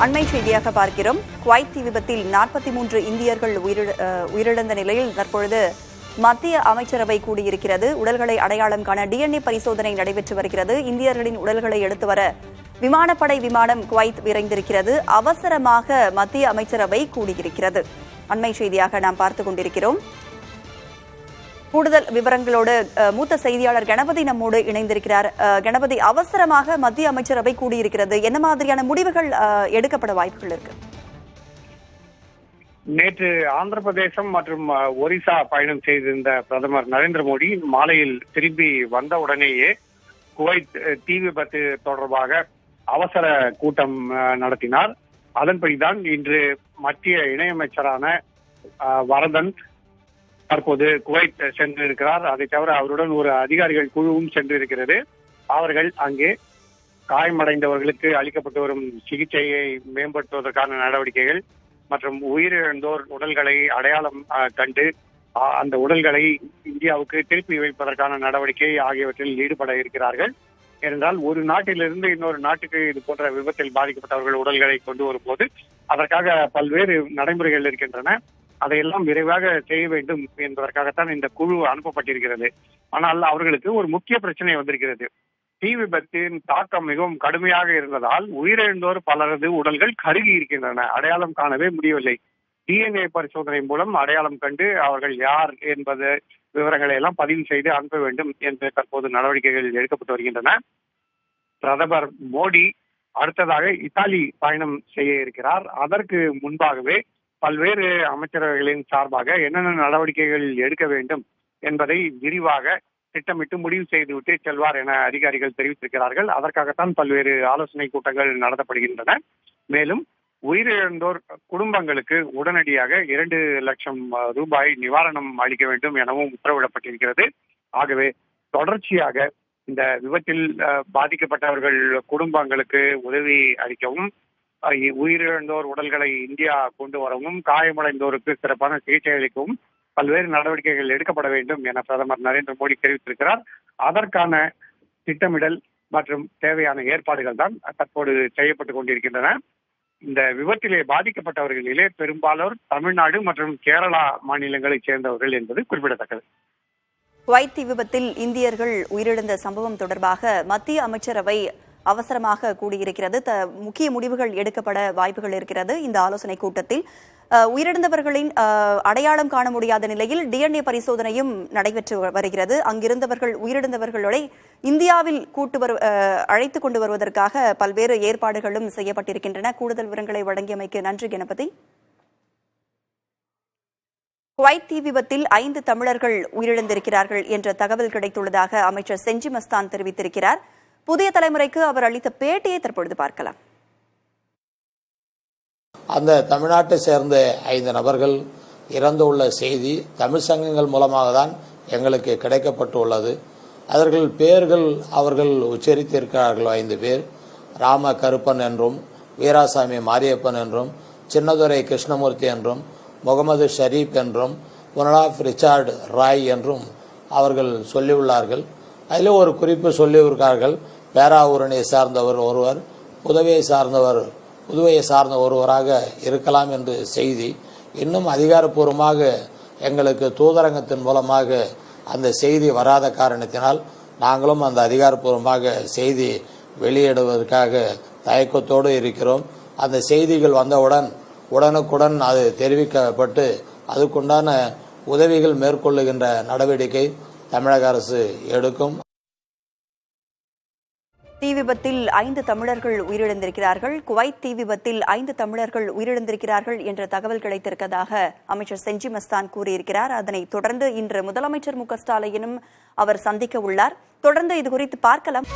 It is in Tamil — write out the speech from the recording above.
அண்மை செய்தியாக பார்க்கிறோம். குவைத் தீ விபத்தில் 43 இந்தியர்கள் உயிரிழந்த நிலையில் தற்பொழுது மத்திய அமைச்சரவை கூடியிருக்கிறது. உடல்களை அடையாளம் காண DNA பரிசோதனை நடைபெற்று வருகிறது. இந்தியர்களின் உடல்களை எடுத்து வர விமானப்படை விமானம் குவைத் விரைந்திருக்கிறது. அவசரமாக மத்திய அமைச்சரவை கூடியிருக்கிறது. அண்மை செய்தியாக நாம் பார்த்துக் கொண்டிருக்கிறோம். கூடுதல் விவரங்களோடு மூத்த செய்தியாளர் கணபதி நம்மோடு இணைந்திருக்கிறார். கணபதி, அவசரமாக மத்திய அமைச்சரவை கூடியிருக்கிறது. என்ன மாதிரியான முடிவுகள் எடுக்கப்பட வாய்ப்புகள் இருக்கு? நேற்று ஆந்திர பிரதேசம் மற்றும் ஒரிசா பயணம் செய்திருந்த பிரதமர் நரேந்திர மோடி மாலையில் திரும்பி வந்த உடனேயே குவைத் தீ விபத்து தொடர்பாக அவசர கூட்டம் நடத்தினார். அதன்படிதான் இன்று மத்திய இணையமைச்சரான வரதன் தற்போது குவைத் சென்றிருக்கிறார். அதை தவிர அவருடன் ஒரு அதிகாரிகள் குழுவும் சென்றிருக்கிறது. அவர்கள் அங்கே காயமடைந்தவர்களுக்கு அளிக்கப்பட்டு வரும் சிகிச்சையை மேம்படுத்துவதற்கான நடவடிக்கைகள் மற்றும் உயிரிழந்தோர் உடல்களை அடையாளம் கண்டு அந்த உடல்களை இந்தியாவுக்கு திருப்பி வைப்பதற்கான நடவடிக்கை ஆகியவற்றில் ஈடுபட இருக்கிறார்கள். ஏனென்றால் ஒரு நாட்டிலிருந்து இன்னொரு நாட்டுக்கு இது போன்ற விபத்தில் பாதிக்கப்பட்டவர்கள் உடல்களை கொண்டு வரும்போது அதற்காக பல்வேறு நடைமுறைகள் இருக்கின்றன. அதையெல்லாம் விரைவாக செய்ய வேண்டும் என்பதற்காகத்தான் இந்த குழு அனுப்பப்பட்டிருக்கிறது. ஆனால் அவர்களுக்கு ஒரு முக்கிய பிரச்சனை வந்திருக்கிறது. தீ விபத்தின் தாக்கம் மிகவும் கடுமையாக இருந்ததால் உயிரிழந்தோர் பலரது உடல்கள் கருகி இருக்கின்றன. அடையாளம் காணவே முடியவில்லை. DNA பரிசோதனை மூலம் அடையாளம் கண்டு அவர்கள் யார் என்பது விவரங்களை எல்லாம் பதிவு செய்து அனுப்ப வேண்டும் என்று தற்போது நடவடிக்கைகள் எடுக்கப்பட்டு வருகின்றன. பிரதமர் மோடி அடுத்ததாக இத்தாலி பயணம் செய்ய இருக்கிறார். அதற்கு முன்பாகவே பல்வேறு அமைச்சரவைகளின் சார்பாக என்னென்ன நடவடிக்கைகள் எடுக்க வேண்டும் என்பதை விரிவாக திட்டமிட்டு முடிவு செய்துவிட்டு செல்வார் என அதிகாரிகள் தெரிவித்திருக்கிறார்கள். அதற்காகத்தான் பல்வேறு ஆலோசனை கூட்டங்கள் நடத்தப்படுகின்றன. மேலும் உயிரிழந்தோர் குடும்பங்களுக்கு உடனடியாக 2 லட்சம் ரூபாய் நிவாரணம் அளிக்க வேண்டும் எனவும் உத்தரவிடப்பட்டிருக்கிறது. ஆகவே தொடர்ச்சியாக இந்த விபத்தில் பாதிக்கப்பட்டவர்கள் குடும்பங்களுக்கு உதவி அளிக்கவும், உயிரிழந்தோர் உடல்களை இந்தியா கொண்டு வரவும், காயமடைந்தோருக்கு சிறப்பான சிகிச்சை அளிக்கவும் பல்வேறு நடவடிக்கைகள் எடுக்கப்பட வேண்டும் என பிரதமர் நரேந்திர மோடி தெரிவித்திருக்கிறார். அதற்கான திட்டமிடல் மற்றும் தேவையான ஏற்பாடுகள் தான் தற்போது செய்யப்பட்டுக் கொண்டிருக்கின்றன. இந்த விபத்திலே பாதிக்கப்பட்டவர்களிலே பெரும்பாலோர் தமிழ்நாடு மற்றும் கேரளா மாநிலங்களைச் சேர்ந்தவர்கள் என்பது குறிப்பிடத்தக்கது. குவைத் தீ விபத்தில் இந்தியர்கள் உயிரிழந்த சம்பவம் தொடர்பாக மத்திய அமைச்சரவை அவசரமாக கூடியிருக்கிறது. முக்கிய முடிவுகள் எடுக்கப்பட வாய்ப்புகள் இருக்கிறது. இந்த ஆலோசனை கூட்டத்தில் உயிரிழந்தவர்களின் அடையாளம் காண முடியாத நிலையில் DNA பரிசோதனையும் நடைபெற்று வருகிறது. அங்கிருந்தவர்கள் உயிரிழந்தவர்களை இந்தியாவில் அழைத்துக் கொண்டு வருவதற்காக பல்வேறு ஏற்பாடுகளும் செய்யப்பட்டிருக்கின்றன. கூடுதல் விவரங்களை வழங்கியமைக்கு நன்றி கணபதி. குவைத் தீ விபத்தில் 5 தமிழர்கள் உயிரிழந்திருக்கிறார்கள் என்ற தகவல் கிடைத்துள்ளதாக அமைச்சர் செஞ்சி மஸ்தான் தெரிவித்திருக்கிறார். புதிய தலைமுறைக்கு அவர் அளித்த பேட்டியை தற்பொழுது பார்க்கலாம். அந்த தமிழ்நாட்டை சேர்ந்த 5 நபர்கள் இறந்துள்ள செய்தி தமிழ் சங்கங்கள் மூலமாக தான் எங்களுக்கு கிடைக்கப்பட்டுள்ளது. அவர்கள் பெயர்கள் அவர்கள் உச்சரித்திருக்கிறார்கள். 5 பேர் ராம கருப்பன் என்றும், வீராசாமி மாரியப்பன் என்றும், சின்னதுரை கிருஷ்ணமூர்த்தி என்றும், முகமது ஷரீப் என்றும், முனலாப் ரிச்சார்ட் ராய் என்றும் அவர்கள் சொல்லியுள்ளார்கள். அதில் ஒரு குறிப்பு சொல்லியிருக்கார்கள். பேராவூரணியை சார்ந்தவர் ஒருவர், புதுவையை சார்ந்த ஒருவராக இருக்கலாம் என்று செய்தி. இன்னும் அதிகாரப்பூர்வமாக எங்களுக்கு தூதரங்கத்தின் மூலமாக அந்த செய்தி வராத காரணத்தினால் நாங்களும் அந்த அதிகாரப்பூர்வமாக செய்தி வெளியிடுவதற்காக தயக்கத்தோடு இருக்கிறோம். அந்த செய்திகள் வந்தவுடன் உடனுக்குடன் அது தெரிவிக்கப்பட்டு அதுக்குண்டான உதவிகள் மேற்கொள்ளுகின்ற நடவடிக்கை தமிழக அரசு எடுக்கும். தீ விபத்தில் 5 தமிழர்கள் உயிரிழந்திருக்கிறார்கள். குவைத் தீ விபத்தில் 5 தமிழர்கள் உயிரிழந்திருக்கிறார்கள் என்ற தகவல் கிடைத்திருப்பதாக அமைச்சர் செஞ்சி மஸ்தான் கூறியிருக்கிறார். அதனைத் தொடர்ந்து இன்று முதலமைச்சர் மு.க. ஸ்டாலினும் அவர் சந்திக்க உள்ளார். தொடர்ந்து இது குறித்து பார்க்கலாம்.